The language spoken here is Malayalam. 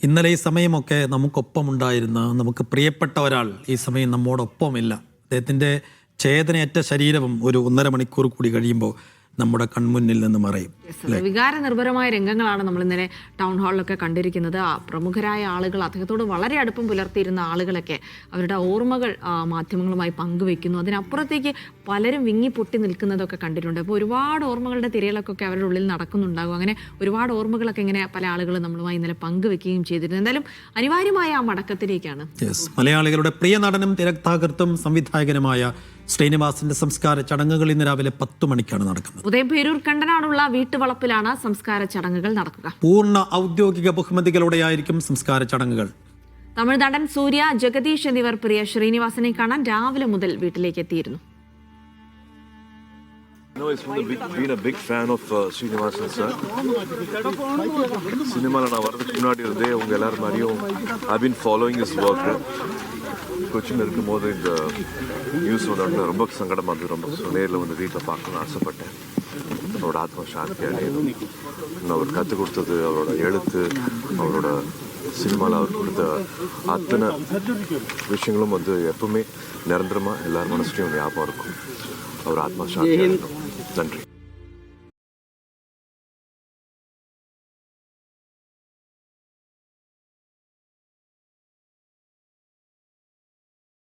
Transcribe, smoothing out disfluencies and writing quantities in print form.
ഇന്നലെ ഈ സമയമൊക്കെ നമുക്കൊപ്പമുണ്ടായിരുന്ന നമുക്ക് പ്രിയപ്പെട്ട ഒരാൾ ഈ സമയം നമ്മോടൊപ്പമില്ല. അദ്ദേഹത്തിൻ്റെ ചേതനയറ്റ ശരീരവും ഒരു 1.5 മണിക്കൂർ കൂടി കഴിയുമ്പോൾ നമ്മുടെ കൺമുന്നിൽ നിന്ന് മറയും. വികാര നിർഭരമായ രംഗങ്ങളാണ് നമ്മൾ ഇന്നലെ ടൗൺ ഹാളിലൊക്കെ കണ്ടിരിക്കുന്നത്. പ്രമുഖരായ ആളുകൾ, അദ്ദേഹത്തോട് വളരെ അടുപ്പം പുലർത്തിയിരുന്ന ആളുകളൊക്കെ അവരുടെ ഓർമ്മകൾ മാധ്യമങ്ങളുമായി പങ്കുവെക്കുന്നു. അതിനപ്പുറത്തേക്ക് പലരും വിങ്ങി പൊട്ടി നിൽക്കുന്നതൊക്കെ കണ്ടിട്ടുണ്ട്. അപ്പോൾ ഒരുപാട് ഓർമ്മകളുടെ തിരയിലൊക്കെ അവരുടെ ഉള്ളിൽ നടക്കുന്നുണ്ടാകും. അങ്ങനെ ഒരുപാട് ഓർമ്മകളൊക്കെ ഇങ്ങനെ പല ആളുകളും നമ്മളുമായി ഇന്നലെ പങ്കുവെക്കുകയും ചെയ്തിരുന്നു. എന്തായാലും അനിവാര്യമായ ആ മടക്കത്തിലേക്കാണ് മലയാളികളുടെ പ്രിയ നടനും തിരക്കഥാകൃത്തും സംവിധായകനുമായ ശ്രീനിവാസന്റെ സംസ്കാര ചടങ്ങുകൾ ഇന്ന് രാവിലെ 10 മണിക്കാണ് നടക്കുന്നത്. ഉദയംപേരൂർ കണ്ടനാടുള്ള വീട്ടുവളപ്പിലാണ് സംസ്കാര ചടങ്ങുകൾ നടക്കുക. പൂർണ്ണ ഔദ്യോഗിക ബഹുമതികളോടെയായിരിക്കും സംസ്കാര ചടങ്ങുകൾ. തമിഴ് നടൻ സൂര്യ, ജഗദീഷ് എന്നിവർ പ്രിയ ശ്രീനിവാസനെ കാണാൻ രാവിലെ മുതൽ വീട്ടിലേക്ക് എത്തിയിരുന്നു. been a big fan of Srinivasan sir. சினிமால நான் வரதுக்கு முன்னாடி இருந்தே உங்க எல்லாரும் மாதிரியும் I've been following his work. Cochin இருக்கும்போது இந்த நியூஸ் வந்து ரொம்ப சங்கடமாக இருந்தது. ரொம்ப நேரில் வந்து வீட்டில் பார்க்கணும்னு ஆசைப்பட்டேன். அவரோட ஆத்மா சாந்தி அடையணும். அவர் கற்றுக் கொடுத்தது, அவரோட எழுத்து, அவரோட சினிமாவில் அவர் கொடுத்த அத்தனை விஷயங்களும் வந்து எப்பவுமே நிரந்தரமாக எல்லார் மனசுலையும் ஞாபகம் இருக்கும். அவர் ஆத்மா சாந்தி அடையணும். நன்றி.